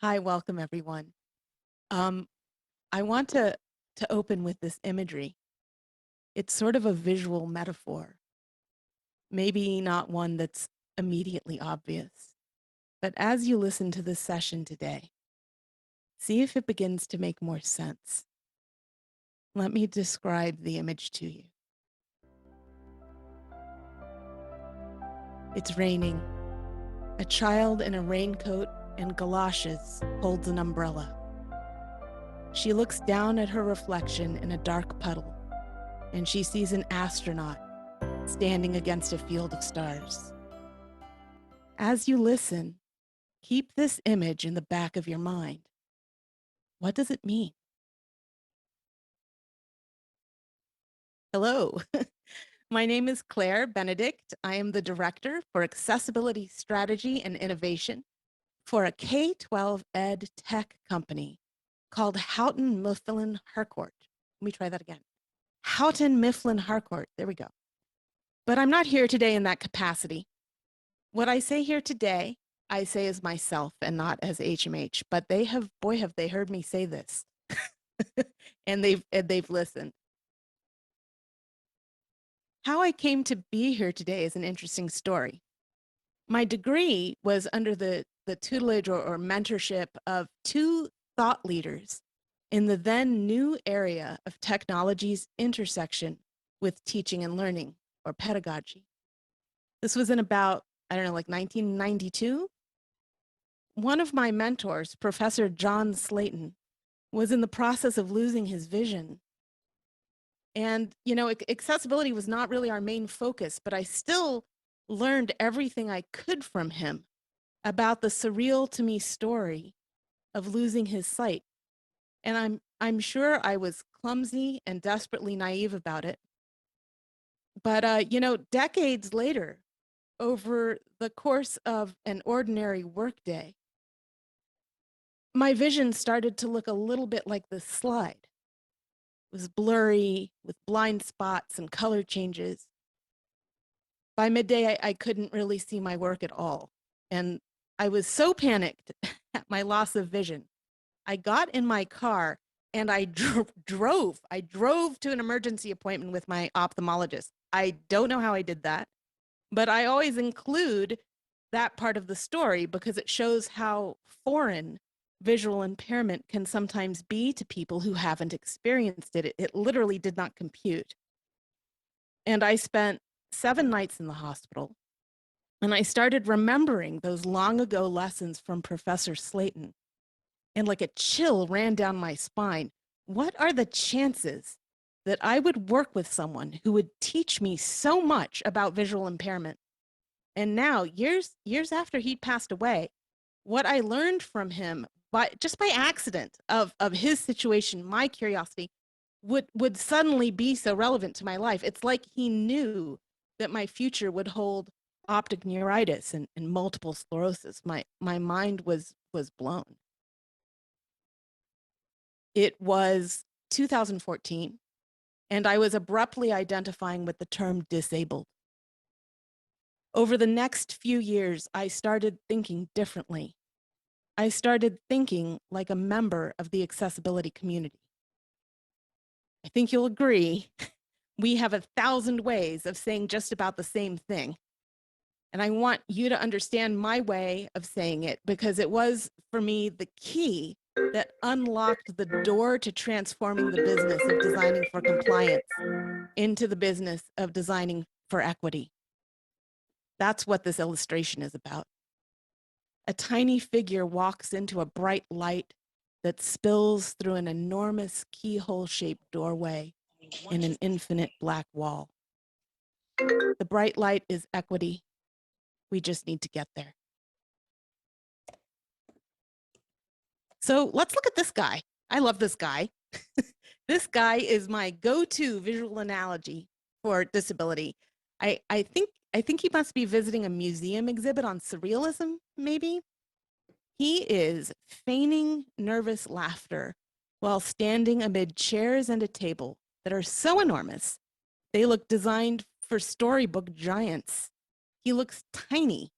Hi, welcome everyone. Um, I want to open with this imagery. It's sort of a visual metaphor, maybe not one that's immediately obvious. But as you listen to this session today, see if it begins to make more sense. Let me describe the image to you. It's raining. A child in a raincoat and galoshes holds an umbrella. She looks down at her reflection in a dark puddle, and she sees an astronaut standing against a field of stars. As you listen, keep this image in the back of your mind. What does it mean? Hello, my name is Claire Benedikt. I am the Director for Accessibility Strategy and Innovation for a K-12 ed tech company called Houghton, Mifflin, Harcourt. Let me try that again. Houghton, Mifflin, Harcourt. There we go. But I'm not here today in that capacity. What I say here today, I say as myself and not as HMH, but they have, boy, have they heard me say this. and they've listened. How I came to be here today is an interesting story. My degree was under the tutelage or mentorship of two thought leaders in the then new area of technology's intersection with teaching and learning, or pedagogy. This was in about, I don't know, like 1992. One of my mentors, Professor John Slayton, was in the process of losing his vision. And, you know, accessibility was not really our main focus, but I still learned everything I could from him about the surreal to me story of losing his sight. And I'm sure I was clumsy and desperately naive about it. But, you know, decades later, over the course of an ordinary workday, my vision started to look a little bit like this slide. It was blurry with blind spots and color changes. By midday, I couldn't really see my work at all. And I was so panicked at my loss of vision. I got in my car and I drove. I drove to an emergency appointment with my ophthalmologist. I don't know how I did that, but I always include that part of the story because it shows how foreign visual impairment can sometimes be to people who haven't experienced it. It literally did not compute. And I spent 7 nights in the hospital, and I started remembering those long ago lessons from Professor Slayton, and like a chill ran down my spine. What are the chances that I would work with someone who would teach me so much about visual impairment? And now, years after he'd passed away, what I learned from him just by accident of his situation, my curiosity, would suddenly be so relevant to my life. It's like he knew that my future would hold optic neuritis and multiple sclerosis. My mind was blown. It was 2014, and I was abruptly identifying with the term disabled. Over the next few years, I started thinking differently. I started thinking like a member of the accessibility community. I think you'll agree, we have 1,000 ways of saying just about the same thing. And I want you to understand my way of saying it because it was, for me, the key that unlocked the door to transforming the business of designing for compliance into the business of designing for equity. That's what this illustration is about. A tiny figure walks into a bright light that spills through an enormous keyhole-shaped doorway in an infinite black wall. The bright light is equity. We just need to get there. So let's look at this guy. I love this guy. This guy is my go-to visual analogy for disability. I think he must be visiting a museum exhibit on surrealism, maybe. He is feigning nervous laughter while standing amid chairs and a table that are so enormous, they look designed for storybook giants. He looks tiny.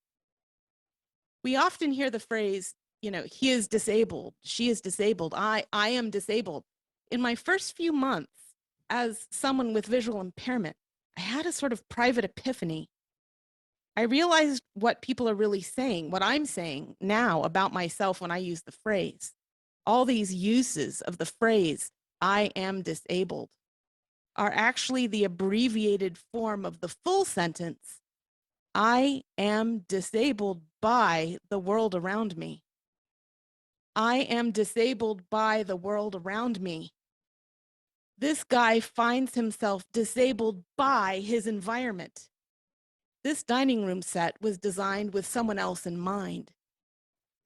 We often hear the phrase, he is disabled, she is disabled, I am disabled. In my first few months as someone with visual impairment, I had a sort of private epiphany. I realized what people are really saying, what I'm saying now about myself when I use the phrase. All these uses of the phrase, I am disabled, are actually the abbreviated form of the full sentence, I am disabled by the world around me. I am disabled by the world around me. This guy finds himself disabled by his environment. This dining room set was designed with someone else in mind.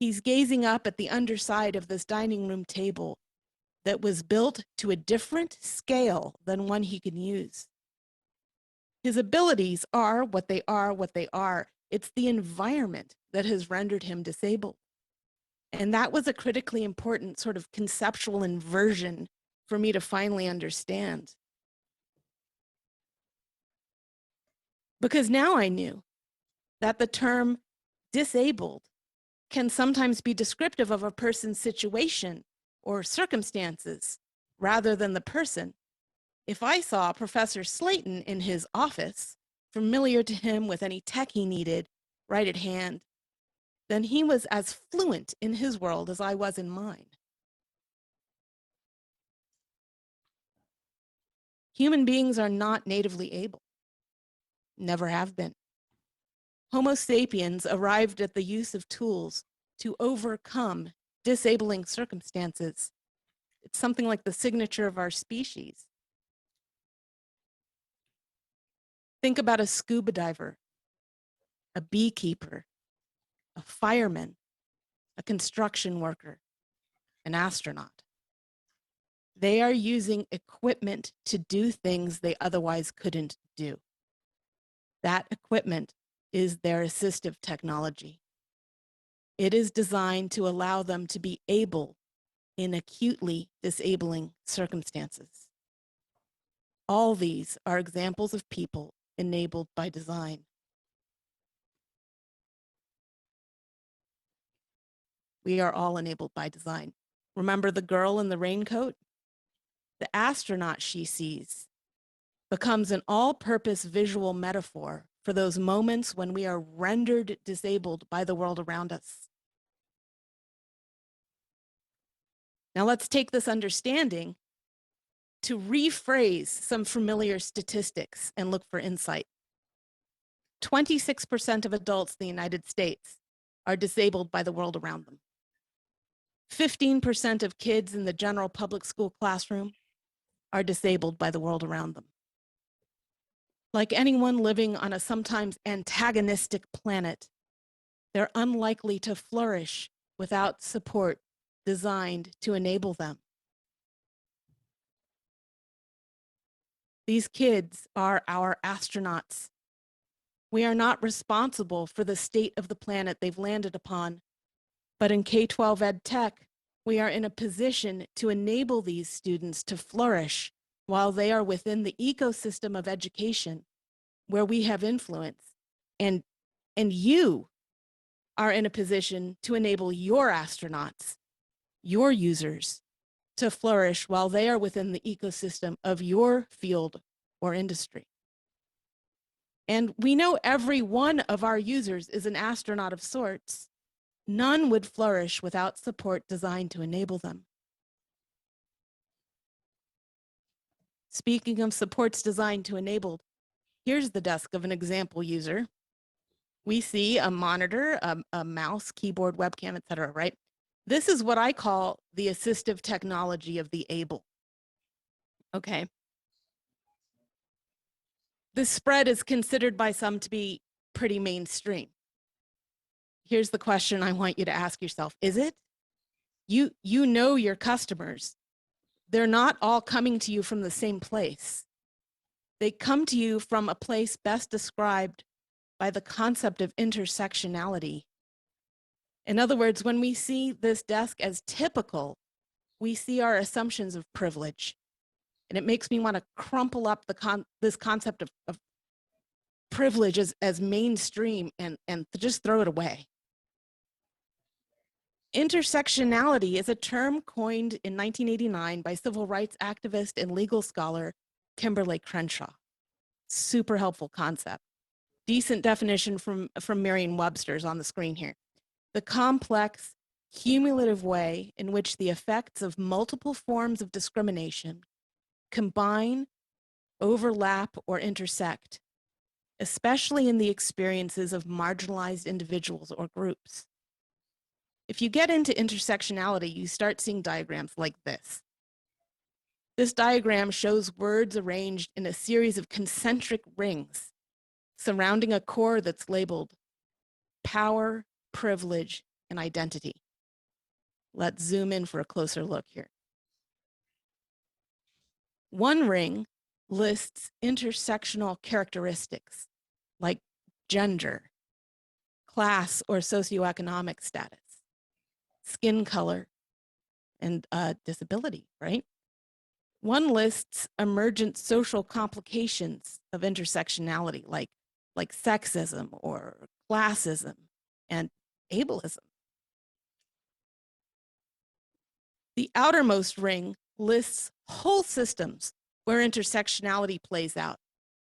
He's gazing up at the underside of this dining room table that was built to a different scale than one he can use. His abilities are what they are, what they are. It's the environment that has rendered him disabled. And that was a critically important sort of conceptual inversion for me to finally understand. Because now I knew that the term disabled can sometimes be descriptive of a person's situation or circumstances rather than the person. If I saw Professor Slayton in his office, familiar to him with any tech he needed, right at hand, then he was as fluent in his world as I was in mine. Human beings are not natively able, never have been. Homo sapiens arrived at the use of tools to overcome disabling circumstances. It's something like the signature of our species. Think about a scuba diver, a beekeeper, a fireman, a construction worker, an astronaut. They are using equipment to do things they otherwise couldn't do. That equipment is their assistive technology. It is designed to allow them to be able in acutely disabling circumstances. All these are examples of people enabled by design. We are all enabled by design. Remember the girl in the raincoat? The astronaut she sees becomes an all-purpose visual metaphor for those moments when we are rendered disabled by the world around us. Now let's take this understanding to rephrase some familiar statistics and look for insight. 26% of adults in the United States are disabled by the world around them. 15% of kids in the general public school classroom are disabled by the world around them. Like anyone living on a sometimes antagonistic planet, they're unlikely to flourish without support designed to enable them. These kids are our astronauts. We are not responsible for the state of the planet they've landed upon, but in K-12 ed tech, we are in a position to enable these students to flourish while they are within the ecosystem of education where we have influence. And you are in a position to enable your astronauts, your users, to flourish while they are within the ecosystem of your field or industry. And we know every one of our users is an astronaut of sorts. None would flourish without support designed to enable them. Speaking of supports designed to enable, here's the desk of an example user. We see a monitor, a mouse, keyboard, webcam, etc., right? This is what I call the assistive technology of the able. Okay. This spread is considered by some to be pretty mainstream. Here's the question I want you to ask yourself. Is it? You know your customers. They're not all coming to you from the same place. They come to you from a place best described by the concept of intersectionality. In other words, when we see this desk as typical, we see our assumptions of privilege. And it makes me want to crumple up this concept of privilege as mainstream and to just throw it away. Intersectionality is a term coined in 1989 by civil rights activist and legal scholar Kimberly Crenshaw. Super helpful concept. Decent definition from Merriam-Webster's on the screen here. The complex, cumulative way in which the effects of multiple forms of discrimination combine, overlap, or intersect, especially in the experiences of marginalized individuals or groups. If you get into intersectionality, you start seeing diagrams like this. This diagram shows words arranged in a series of concentric rings surrounding a core that's labeled power, privilege, and identity. Let's zoom in for a closer look here. One ring lists intersectional characteristics like gender, class or socioeconomic status, skin color, and disability, right? One lists emergent social complications of intersectionality like sexism or classism and ableism. The outermost ring lists whole systems where intersectionality plays out.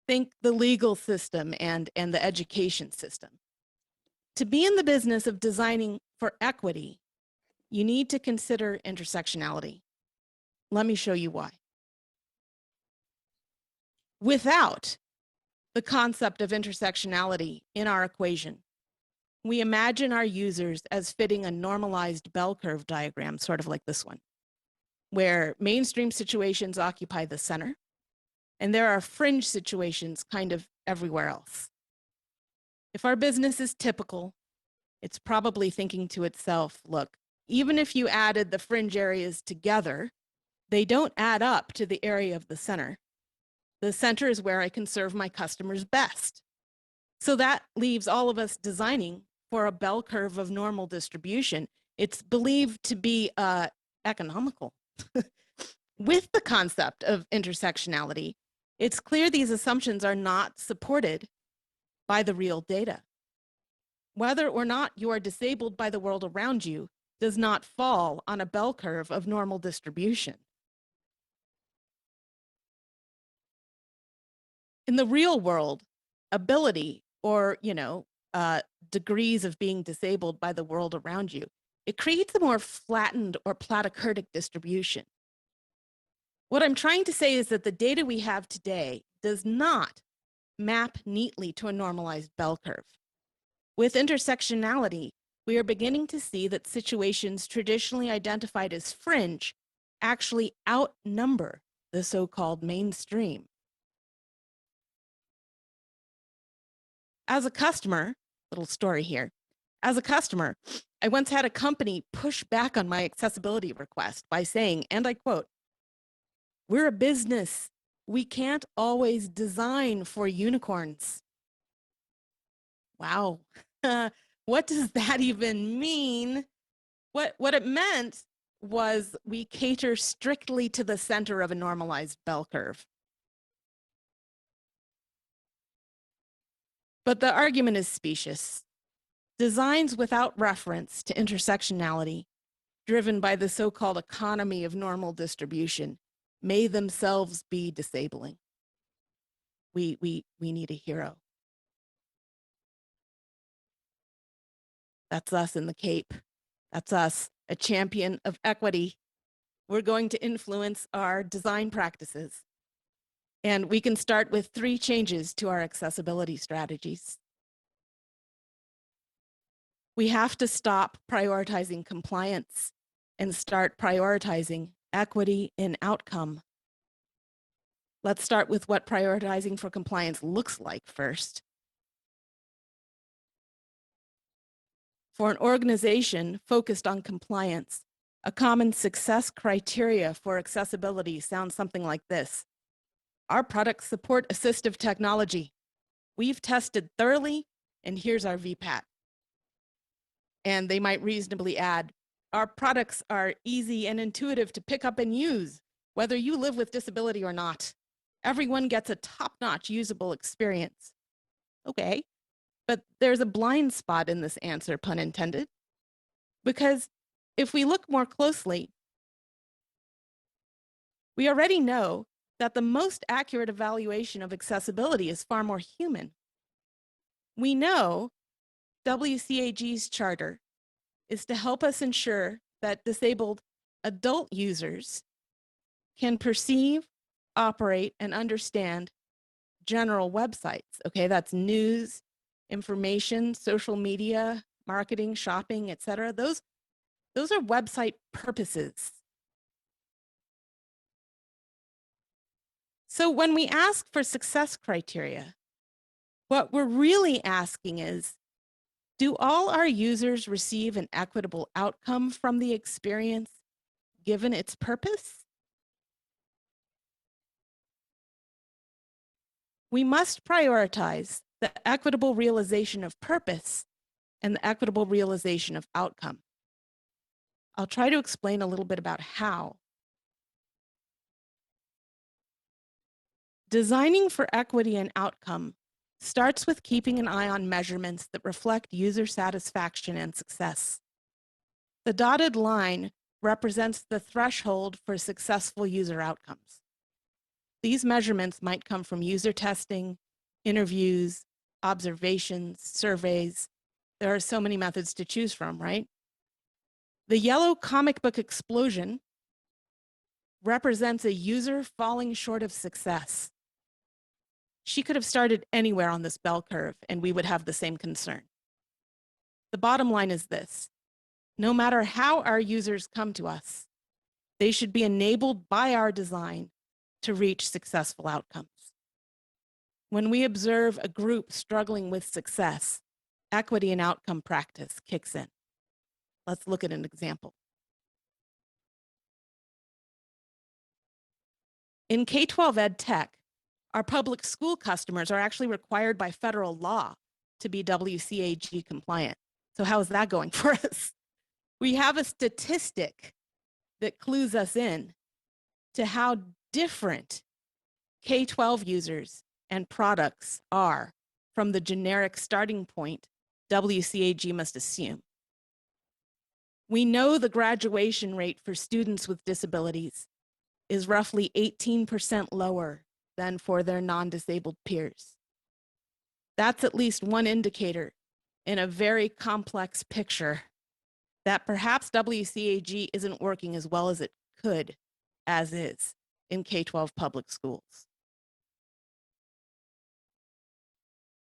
Think the legal system and the education system. To be in the business of designing for equity, you need to consider intersectionality. Let me show you why. Without the concept of intersectionality in our equation, we imagine our users as fitting a normalized bell curve diagram, sort of like this one, where mainstream situations occupy the center, and there are fringe situations kind of everywhere else. If our business is typical, it's probably thinking to itself, look, even if you added the fringe areas together, they don't add up to the area of the center. The center is where I can serve my customers best. So that leaves all of us designing for a bell curve of normal distribution. It's believed to be economical. With the concept of intersectionality, it's clear these assumptions are not supported by the real data. Whether or not you are disabled by the world around you does not fall on a bell curve of normal distribution. In the real world, ability or, degrees of being disabled by the world around you, it creates a more flattened or platykurtic distribution. What I'm trying to say is that the data we have today does not map neatly to a normalized bell curve. With intersectionality, we are beginning to see that situations traditionally identified as fringe actually outnumber the so-called mainstream. As a customer, little story here, as a customer, I once had a company push back on my accessibility request by saying, and I quote, "We're a business. We can't always design for unicorns." Wow. What does that even mean? What it meant was we cater strictly to the center of a normalized bell curve. But the argument is specious. Designs without reference to intersectionality, driven by the so-called economy of normal distribution, may themselves be disabling. We need a hero. That's us in the Cape. That's us, a champion of equity. We're going to influence our design practices. And we can start with 3 changes to our accessibility strategies. We have to stop prioritizing compliance and start prioritizing equity in outcome. Let's start with what prioritizing for compliance looks like first. For an organization focused on compliance, a common success criteria for accessibility sounds something like this. Our products support assistive technology. We've tested thoroughly, and here's our VPAT. And they might reasonably add, our products are easy and intuitive to pick up and use, whether you live with disability or not. Everyone gets a top-notch usable experience. Okay, but there's a blind spot in this answer, pun intended, because if we look more closely, we already know that the most accurate evaluation of accessibility is far more human. We know WCAG's charter is to help us ensure that disabled adult users can perceive, operate, and understand general websites. Okay, that's news, information, social media, marketing, shopping, etc. Those are website purposes. So when we ask for success criteria, what we're really asking is, do all our users receive an equitable outcome from the experience given its purpose? We must prioritize the equitable realization of purpose and the equitable realization of outcome. I'll try to explain a little bit about how. Designing for equity and outcome starts with keeping an eye on measurements that reflect user satisfaction and success. The dotted line represents the threshold for successful user outcomes. These measurements might come from user testing, interviews, observations, surveys. There are so many methods to choose from, right? The yellow comic book explosion represents a user falling short of success. She could have started anywhere on this bell curve and we would have the same concern. The bottom line is this: no matter how our users come to us, they should be enabled by our design to reach successful outcomes. When we observe a group struggling with success, equity and outcome practice kicks in. Let's look at an example. In K-12 ed tech, our public school customers are actually required by federal law to be WCAG compliant. So how is that going for us? We have a statistic that clues us in to how different K-12 users and products are from the generic starting point WCAG must assume. We know the graduation rate for students with disabilities is roughly 18% lower than for their non-disabled peers. That's at least one indicator in a very complex picture that perhaps WCAG isn't working as well as it could, as is, in K-12 public schools.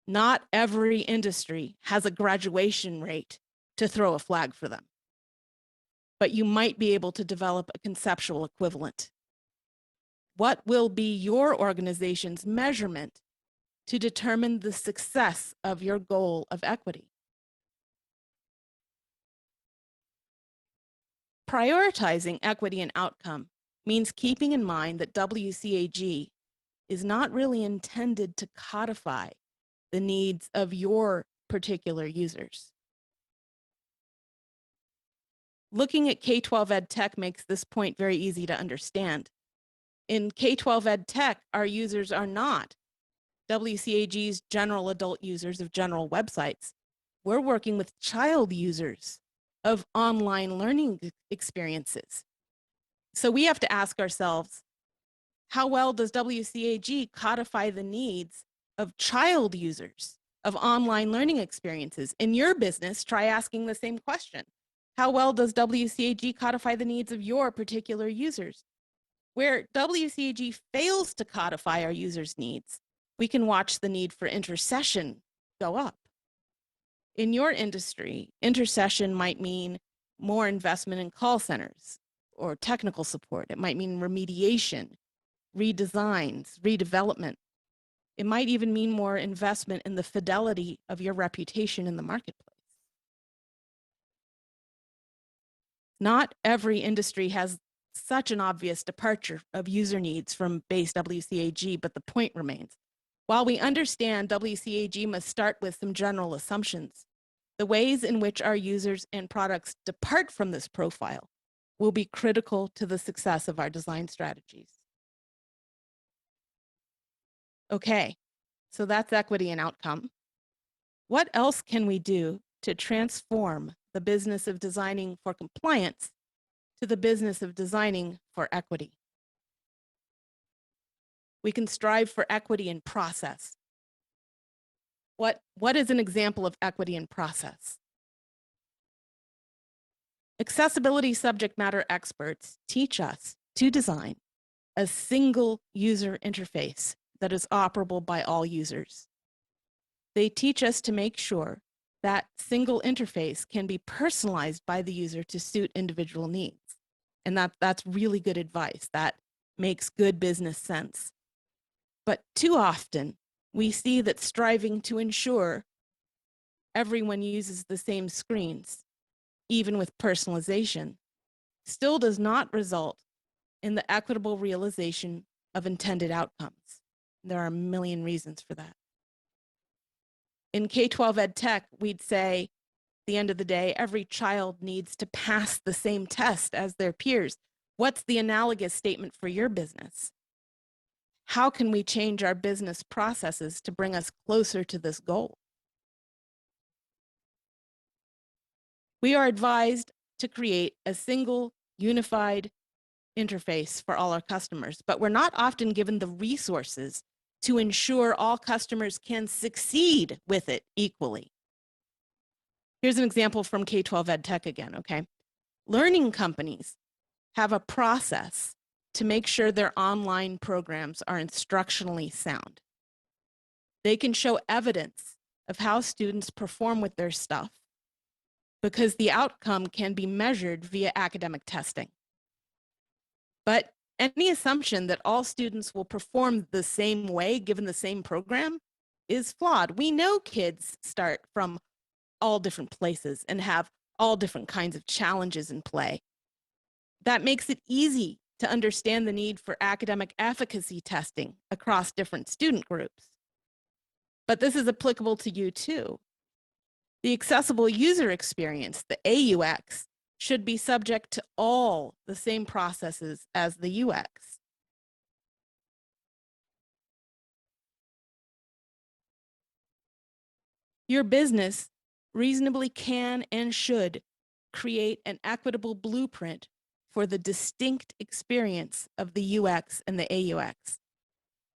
Not every industry has a graduation rate to throw a flag for them, but you might be able to develop a conceptual equivalent. What will be your organization's measurement to determine the success of your goal of equity? Prioritizing equity and outcome means keeping in mind that WCAG is not really intended to codify the needs of your particular users. Looking at K-12 ed tech makes this point very easy to understand. In K-12 ed tech, our users are not WCAG's general adult users of general websites. We're working with child users of online learning experiences. So we have to ask ourselves, how well does WCAG codify the needs of child users of online learning experiences? In your business, try asking the same question. How well does WCAG codify the needs of your particular users? Where WCAG fails to codify our users' needs, we can watch the need for intercession go up. In your industry, intercession might mean more investment in call centers or technical support. It might mean remediation, redesigns, redevelopment. It might even mean more investment in the fidelity of your reputation in the marketplace. Not every industry has such an obvious departure of user needs from base WCAG, but the point remains. While we understand WCAG must start with some general assumptions, the ways in which our users and products depart from this profile will be critical to the success of our design strategies. Okay, so that's equity and outcome. What else can we do to transform the business of designing for compliance to the business of designing for equity. We can strive for equity in process. What is an example of equity in process? Accessibility subject matter experts teach us to design a single user interface that is operable by all users. They teach us to make sure that single interface can be personalized by the user to suit individual needs. And that's really good advice. That makes good business sense. But too often, we see that striving to ensure everyone uses the same screens, even with personalization, still does not result in the equitable realization of intended outcomes. There are a million reasons for that. In K-12 ed tech, we'd say, at the end of the day, every child needs to pass the same test as their peers. What's the analogous statement for your business? How can we change our business processes to bring us closer to this goal? We are advised to create a single, unified interface for all our customers, but we're not often given the resources to ensure all customers can succeed with it equally. Here's an example from K-12 ed tech again, okay? Learning companies have a process to make sure their online programs are instructionally sound. They can show evidence of how students perform with their stuff because the outcome can be measured via academic testing. But any assumption that all students will perform the same way given the same program is flawed. We know kids start from all different places and have all different kinds of challenges in play. That makes it easy to understand the need for academic efficacy testing across different student groups. But this is applicable to you too. The accessible user experience, the AUX, should be subject to all the same processes as the UX. Your business reasonably can and should create an equitable blueprint for the distinct experience of the UX and the AUX.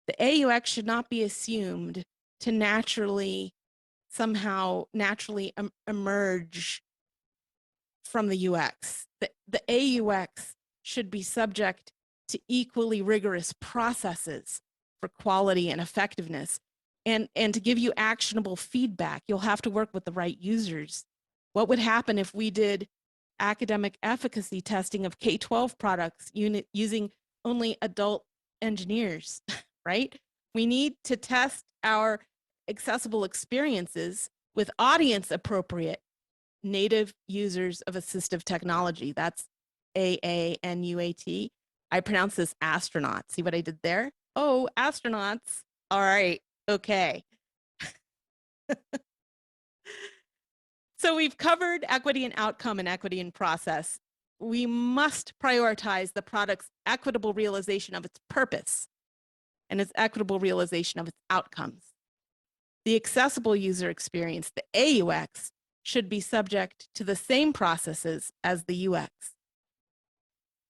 The AUX should not be assumed to somehow naturally emerge from the UX. The AUX should be subject to equally rigorous processes for quality and effectiveness. And to give you actionable feedback, you'll have to work with the right users. What would happen if we did academic efficacy testing of K-12 products using only adult engineers, right? We need to test our accessible experiences with audience-appropriate native users of assistive technology. That's AANUAT. I pronounce this astronaut. See what I did there? Oh, astronauts. All right. Okay. So we've covered equity in outcome and equity in process. We must prioritize the product's equitable realization of its purpose and its equitable realization of its outcomes. The accessible user experience, the AUX, should be subject to the same processes as the UX.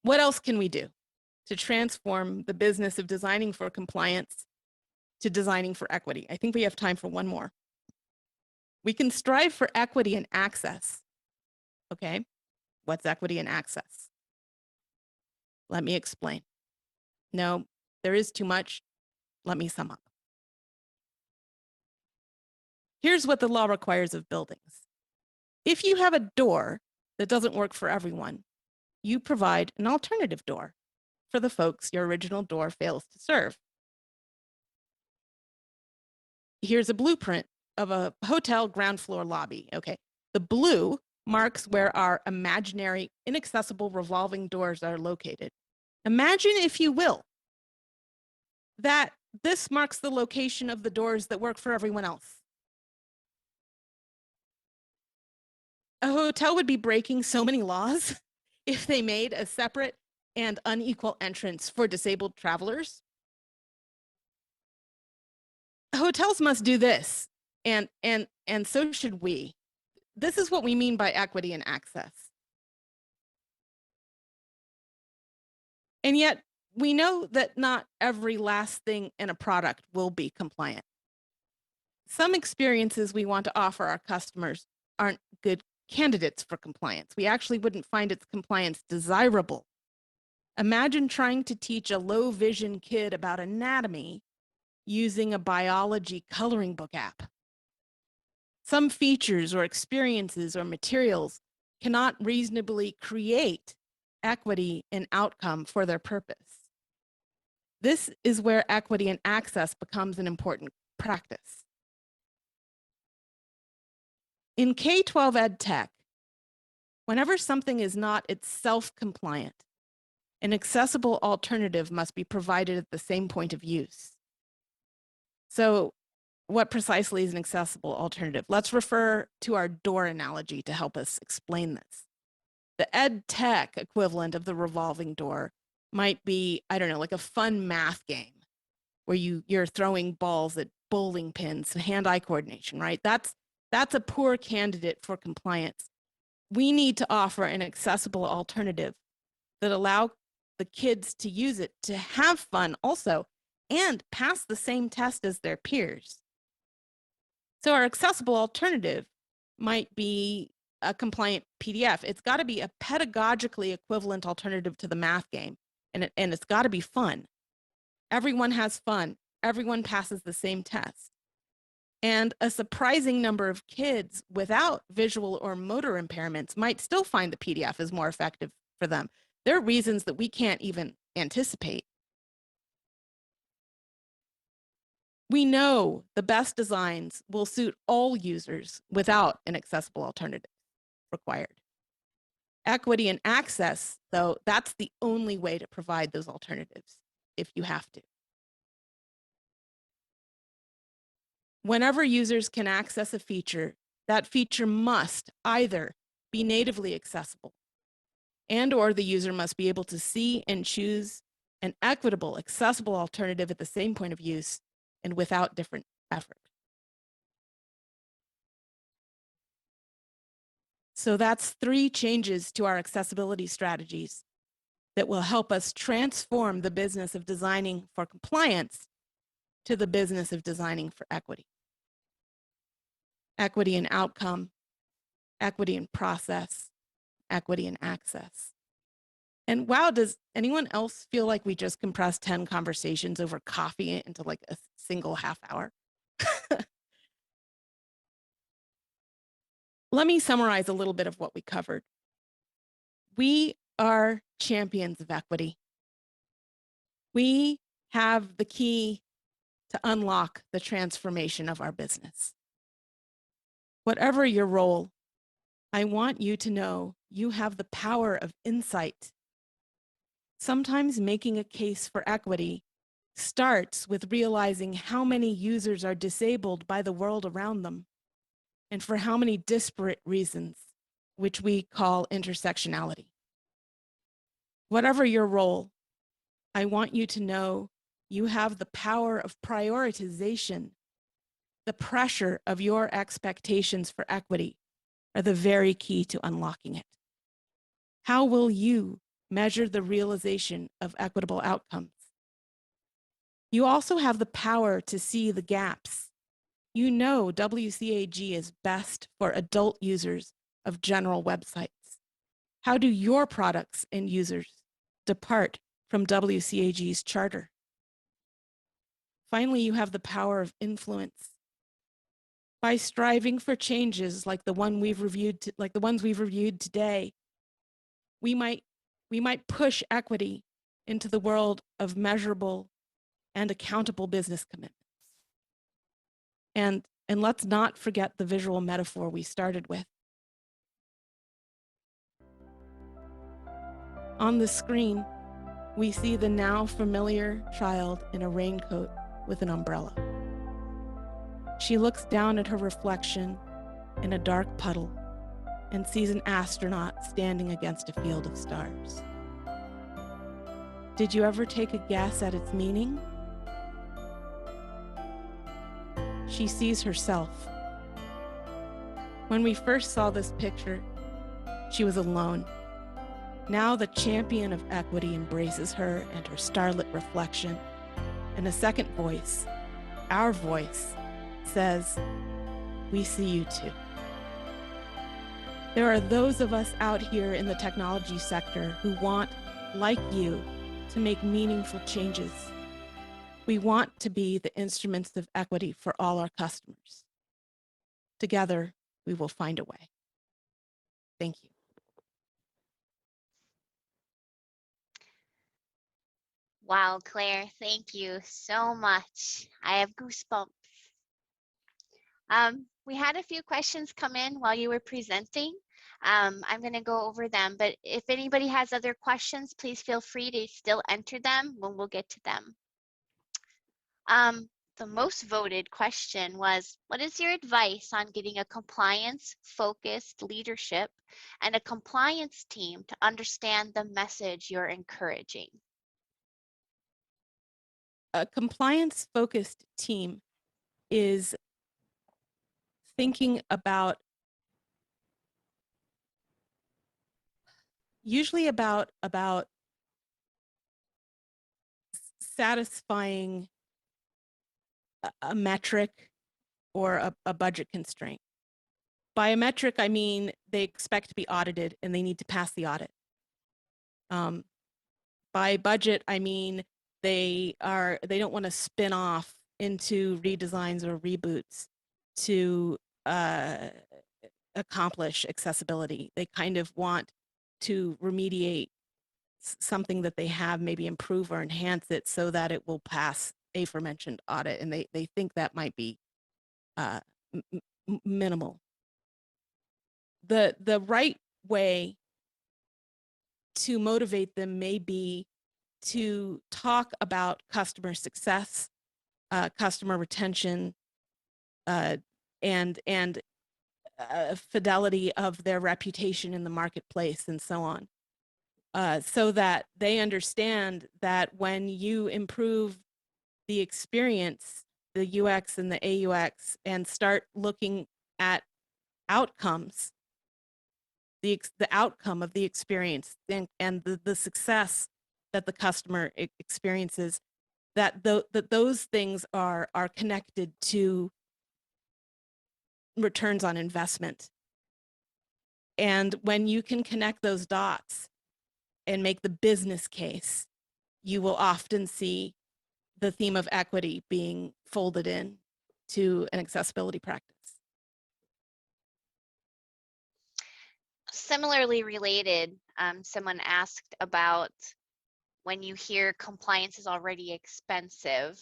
What else can we do to transform the business of designing for compliance to designing for equity? I think we have time for one more. We can strive for equity and access. Okay, what's equity and access? Let me explain. No, there is too much. Let me sum up. Here's what the law requires of buildings. If you have a door that doesn't work for everyone, you provide an alternative door for the folks your original door fails to serve. Here's a blueprint of a hotel ground floor lobby. Okay, the blue marks where our imaginary inaccessible revolving doors are located. Imagine, if you will, that this marks the location of the doors that work for everyone else. A hotel would be breaking so many laws if they made a separate and unequal entrance for disabled travelers. Hotels must do this, and so should we. this is what we mean by equity and access. And yet, we know that not every last thing in a product will be compliant. Some experiences we want to offer our customers aren't good candidates for compliance. We actually wouldn't find its compliance desirable. Imagine trying to teach a low vision kid about anatomy using a biology coloring book app. Some features or experiences or materials cannot reasonably create equity and outcome for their purpose. This is where equity and access becomes an important practice. In K-12 ed tech, whenever something is not itself compliant, an accessible alternative must be provided at the same point of use. So, what precisely is an accessible alternative? Let's refer to our door analogy to help us explain this. The ed tech equivalent of the revolving door might be, I don't know, like a fun math game where you're throwing balls at bowling pins, hand-eye coordination, right? That's a poor candidate for compliance. We need to offer an accessible alternative that allow the kids to use it to have fun also and pass the same test as their peers. So our accessible alternative might be a compliant PDF. It's got to be a pedagogically equivalent alternative to the math game, and it's got to be fun. Everyone has fun. Everyone passes the same test. And a surprising number of kids without visual or motor impairments might still find the PDF is more effective for them. There are reasons that we can't even anticipate. We know the best designs will suit all users without an accessible alternative required. Equity and access, though, that's the only way to provide those alternatives if you have to. Whenever users can access a feature, that feature must either be natively accessible and/or the user must be able to see and choose an equitable, accessible alternative at the same point of use and without different effort. So that's 3 changes to our accessibility strategies that will help us transform the business of designing for compliance to the business of designing for equity. Equity in outcome, equity in process, equity in access. And wow, does anyone else feel like we just compressed 10 conversations over coffee into like a single half hour? Let me summarize a little bit of what we covered. We are champions of equity. We have the key to unlock the transformation of our business. Whatever your role, I want you to know you have the power of insight. Sometimes making a case for equity starts with realizing how many users are disabled by the world around them and for how many disparate reasons, which we call intersectionality. Whatever your role, I want you to know you have the power of prioritization. The pressure of your expectations for equity are the very key to unlocking it. How will you measure the realization of equitable outcomes? You also have the power to see the gaps. You know WCAG is best for adult users of general websites. How do your products and users depart from WCAG's charter? Finally, you have the power of influence. By striving for changes like the ones we've reviewed today, we might push equity into the world of measurable and accountable business commitments. And let's not forget the visual metaphor we started with. On the screen, we see the now familiar child in a raincoat with an umbrella. She looks down at her reflection in a dark puddle and sees an astronaut standing against a field of stars. Did you ever take a guess at its meaning? She sees herself. When we first saw this picture, she was alone. Now the champion of equity embraces her and her starlit reflection. And a second voice, our voice, says, "We see you too." There are those of us out here in the technology sector who want, like you, to make meaningful changes. We want to be the instruments of equity for all our customers. Together, we will find a way. Thank you. Wow, Claire, thank you so much. I have goosebumps. We had a few questions come in while you were presenting. I'm going to go over them, but if anybody has other questions, please feel free to still enter them when we'll get to them. The most voted question was, what is your advice on getting a compliance-focused leadership and a compliance team to understand the message you're encouraging? A compliance-focused team is thinking about, usually about satisfying a metric or a budget constraint. By a metric, I mean they expect to be audited and they need to pass the audit. By budget, I mean they don't want to spin off into redesigns or reboots to accomplish accessibility. They kind of want to remediate something that they have, maybe improve or enhance it so that it will pass a aforementioned audit, and they think that might be minimal. The right way to motivate them may be to talk about customer success, customer retention, and fidelity of their reputation in the marketplace and so on, so that they understand that when you improve the experience, the UX and the AUX, and start looking at outcomes, the outcome of the experience and the success that the customer experiences, that those things are connected to returns on investment. And when you can connect those dots and make the business case, you will often see the theme of equity being folded in to an accessibility practice. Similarly related, someone asked about when you hear compliance is already expensive,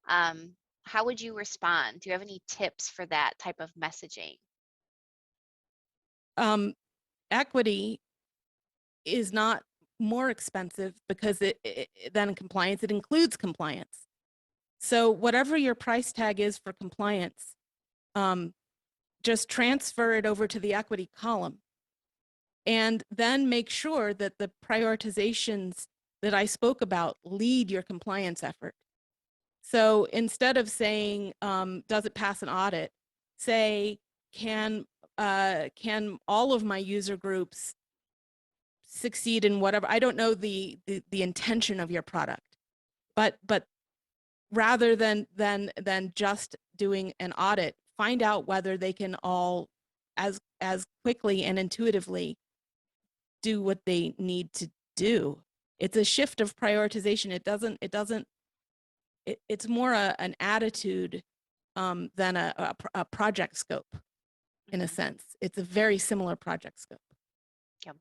how would you respond? Do you have any tips for that type of messaging? Equity is not more expensive because than compliance. It includes compliance. So whatever your price tag is for compliance, just transfer it over to the equity column, and then make sure that the prioritizations that I spoke about lead your compliance effort. So instead of saying, does it pass an audit, say, can all of my user groups succeed in whatever? I don't know the intention of your product, but rather than just doing an audit, find out whether they can all as quickly and intuitively do what they need to do. It's a shift of prioritization. It's more an attitude than a project scope, in a sense. It's a very similar project scope. Yep.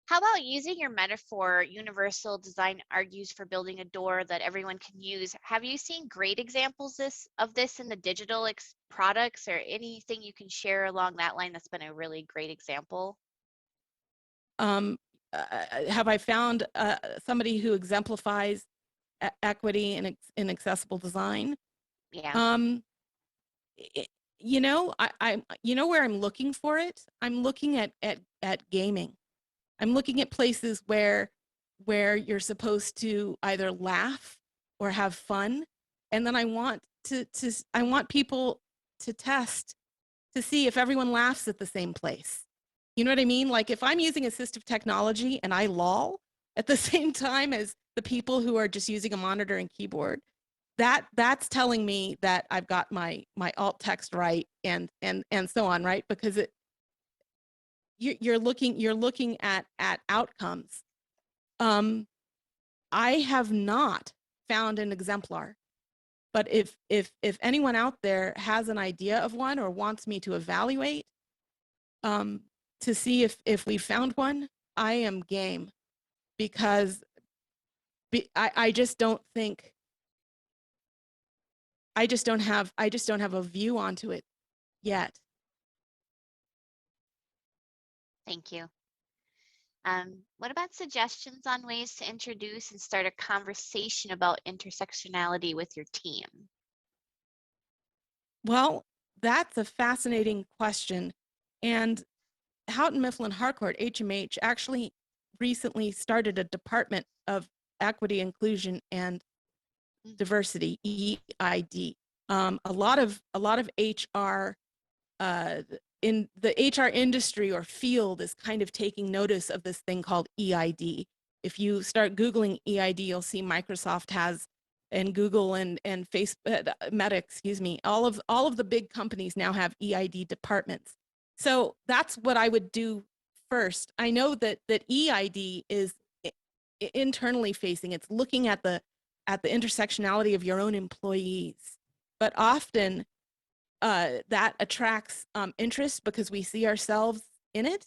How about using your metaphor, universal design argues for building a door that everyone can use? Have you seen great examples of this in the digital products, or anything you can share along that line that's been a really great example? Have I found somebody who exemplifies equity in accessible design? Yeah. You know, you know where I'm looking for it? I'm looking at gaming. I'm looking at places where you're supposed to either laugh or have fun, and then I want people to test to see if everyone laughs at the same place. You know what I mean? Like if I'm using assistive technology and I lol at the same time as the people who are just using a monitor and keyboard, that's telling me that I've got my alt text right and so on, right? Because you're looking at outcomes. I have not found an exemplar, but if anyone out there has an idea of one or wants me to evaluate to see if we found one, I am game, because I just don't think I just don't have a view onto it yet. Thank you. What about suggestions on ways to introduce and start a conversation about intersectionality with your team? Well, that's a fascinating question. And Houghton, Mifflin, Harcourt, HMH, actually recently started a department of equity, inclusion, and diversity, EID. A lot of HR in the HR industry or field is kind of taking notice of this thing called EID. If you start Googling EID, you'll see Microsoft has, and Google and Facebook, Meta, excuse me, all of the big companies now have EID departments. So that's what I would do first. I know that EID is internally facing. It's looking at the intersectionality of your own employees, but often that attracts interest because we see ourselves in it.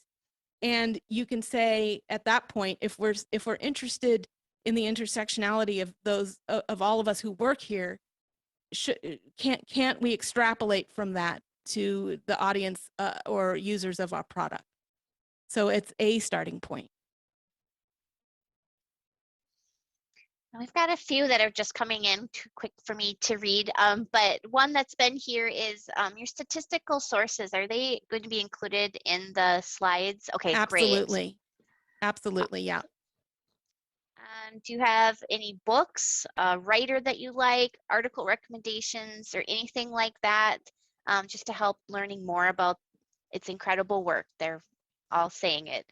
And you can say at that point, if we're interested in the intersectionality of those of all of us who work here, can't we extrapolate from that to the audience or users of our product? So it's a starting point. We've got a few that are just coming in too quick for me to read, but one that's been here is your statistical sources. Are they going to be included in the slides? Okay, absolutely. Great. Absolutely, yeah. Do you have any books, a writer that you like, article recommendations, or anything like that, just to help learning more about its incredible work? They're all saying it.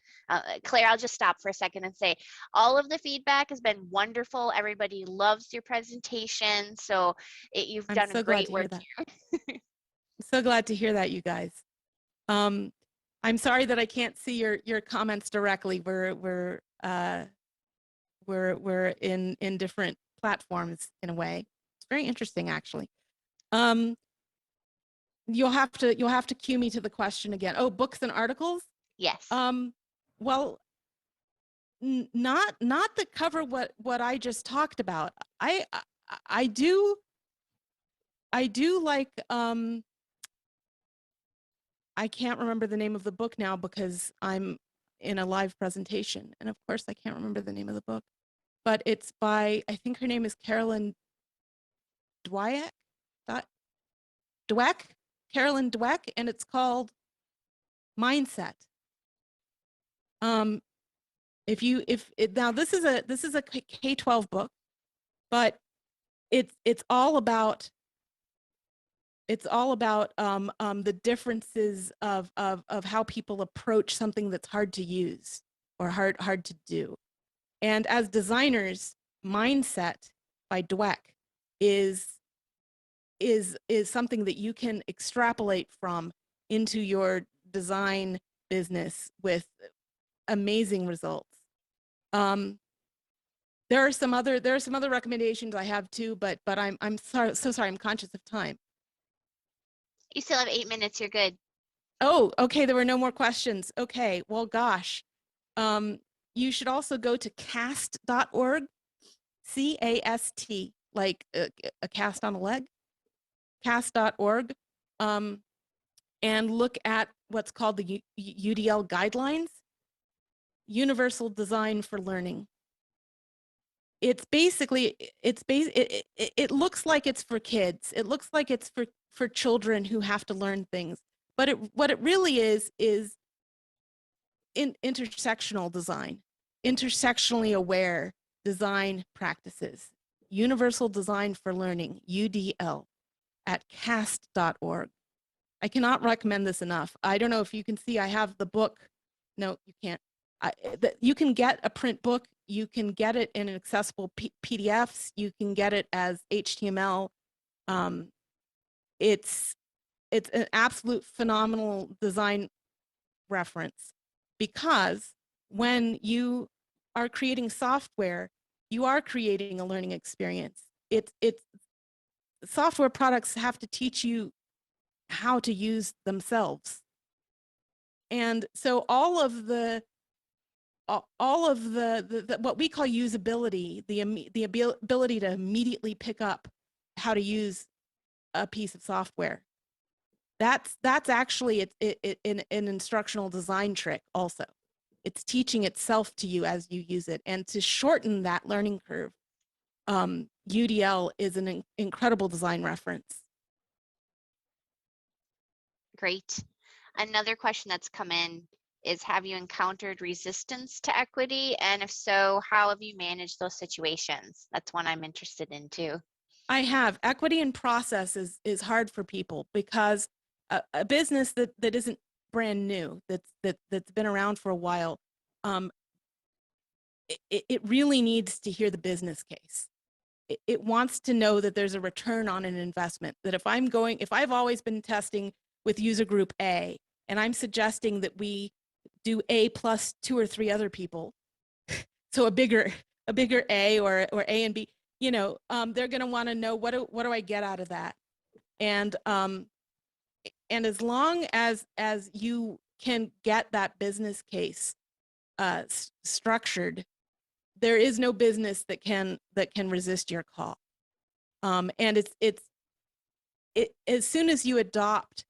Claire, I'll just stop for a second and say all of the feedback has been wonderful. Everybody loves your presentation. So you've done a great work here. I'm so glad to hear that, you guys. I'm sorry that I can't see your comments directly. We're in different platforms in a way. It's very interesting, actually. You'll have to cue me to the question again. Oh, books and articles? Yes. Well, not that cover what I just talked about. I do like I can't remember the name of the book now because I'm in a live presentation, and of course I can't remember the name of the book, but it's by, I think her name is Carolyn Dweck, Carolyn Dweck, and it's called Mindset. Now this is a K-12 book, but it's all about the differences of how people approach something that's hard to use or hard to do. And as designers, Mindset by Dweck is something that you can extrapolate from into your design business with amazing results. There are some other recommendations I have too, but I'm so sorry. I'm conscious of time. You still have 8 minutes. You're good. Oh, okay. There were no more questions. Okay. Well, gosh. You should also go to cast.org, CAST, like a cast on a leg, cast.org, and look at what's called the UDL guidelines, Universal Design for Learning. It's basically, it looks like it's for kids. It looks like it's for children who have to learn things. But what it really is intersectional design, intersectionally aware design practices, Universal Design for Learning, UDL, at cast.org. I cannot recommend this enough. I don't know if you can see, I have the book. No, you can't. You can get a print book. You can get it in accessible PDFs. You can get it as HTML. It's an absolute phenomenal design reference, because when you are creating software, you are creating a learning experience. It's software products have to teach you how to use themselves. And so all of the what we call usability, the ability to immediately pick up how to use a piece of software, that's actually an instructional design trick also. It's teaching itself to you as you use it. And to shorten that learning curve, UDL is an incredible design reference. Great. Another question that's come in is, have you encountered resistance to equity? And if so, how have you managed those situations? That's one I'm interested in too. I have. Equity in process is hard for people, because a business that isn't brand new, that's been around for a while, it really needs to hear the business case. It wants to know that there's a return on an investment, that if I've always been testing with user group A, and I'm suggesting that we do A plus 2 or 3 other people, so a bigger A, or A and B, they're going to want to know, what do I get out of that? And as long as you can get that business case structured, there is no business that can resist your call. And as soon as you adopt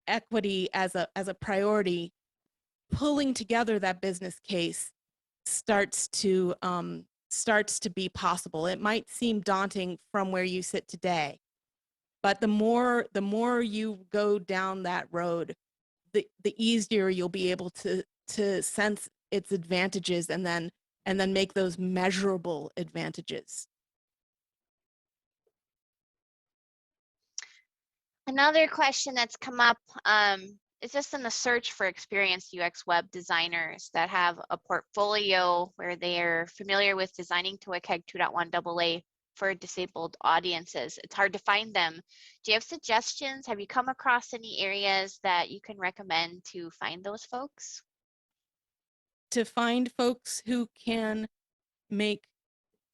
equity as a priority, pulling together that business case starts to be possible. It might seem daunting from where you sit today, but the more you go down that road, the easier you'll be able to sense its advantages, and then make those measurable advantages. Another question that's come up is just in the search for experienced UX web designers that have a portfolio where they're familiar with designing to WCAG 2.1 AA for disabled audiences. It's hard to find them. Do you have suggestions? Have you come across any areas that you can recommend to find those folks? To find folks who can make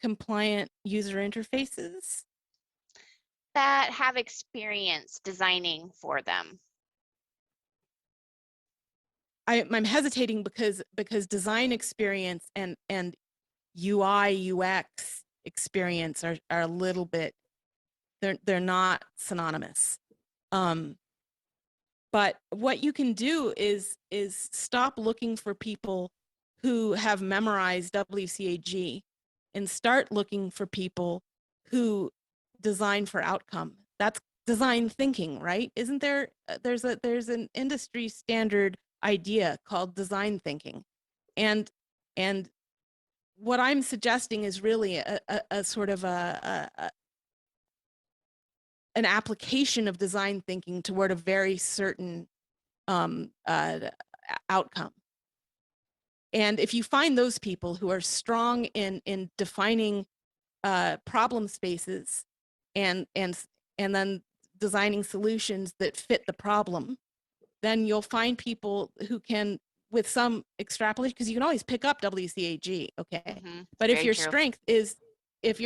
compliant user interfaces that have experience designing for them. I'm hesitating because design experience and UI UX experience are a little bit, they're not synonymous. But what you can do is stop looking for people who have memorized WCAG and start looking for people who design for outcome. That's design thinking, right? Isn't there? There's an industry standard idea called design thinking, and what I'm suggesting is really a sort of an application of design thinking toward a very certain outcome. And if you find those people who are strong in defining problem spaces and then designing solutions that fit the problem, then you'll find people who can, with some extrapolation, because you can always pick up WCAG, okay? Mm-hmm. But if your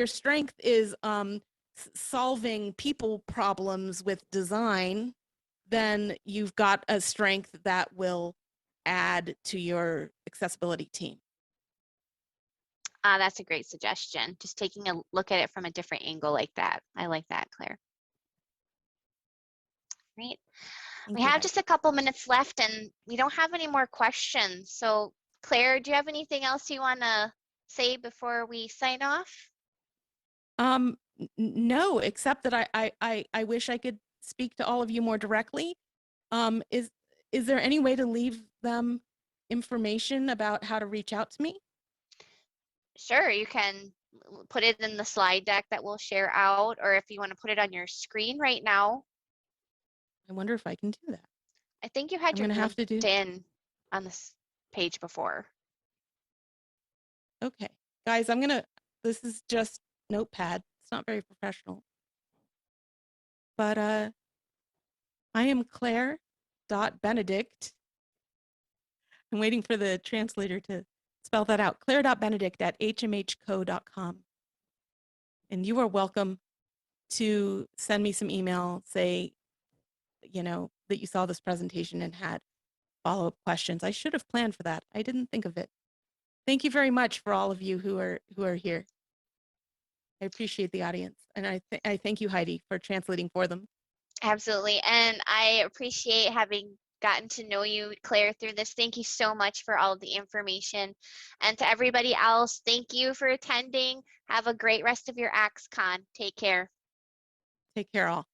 strength is solving people problems with design, then you've got a strength that will add to your accessibility team. That's a great suggestion. Just taking a look at it from a different angle like that. I like that, Claire. Great. We have just a couple minutes left and we don't have any more questions. So Claire, do you have anything else you want to say before we sign off? No, except that I wish I could speak to all of you more directly. Is there any way to leave them information about how to reach out to me? Sure, you can put it in the slide deck that we'll share out, or if you want to put it on your screen right now. I wonder if I can do that. I think you had I'm your going to have to do. LinkedIn on this page before. Okay. Guys, this is just Notepad. It's not very professional. But I am Claire.Benedict. I'm waiting for the translator to spell that out. Claire.Benedict@hmhco.com. And you are welcome to send me some email, say, that you saw this presentation and had follow-up questions. I should have planned for that. I didn't think of it. Thank you very much for all of you who are here. I appreciate the audience, and I thank you, Heidi, for translating for them. Absolutely. And I appreciate having gotten to know you, Claire, through this. Thank you so much for all of the information. And to everybody else, thank you for attending. Have a great rest of your AXCon. Take care. Take care, all.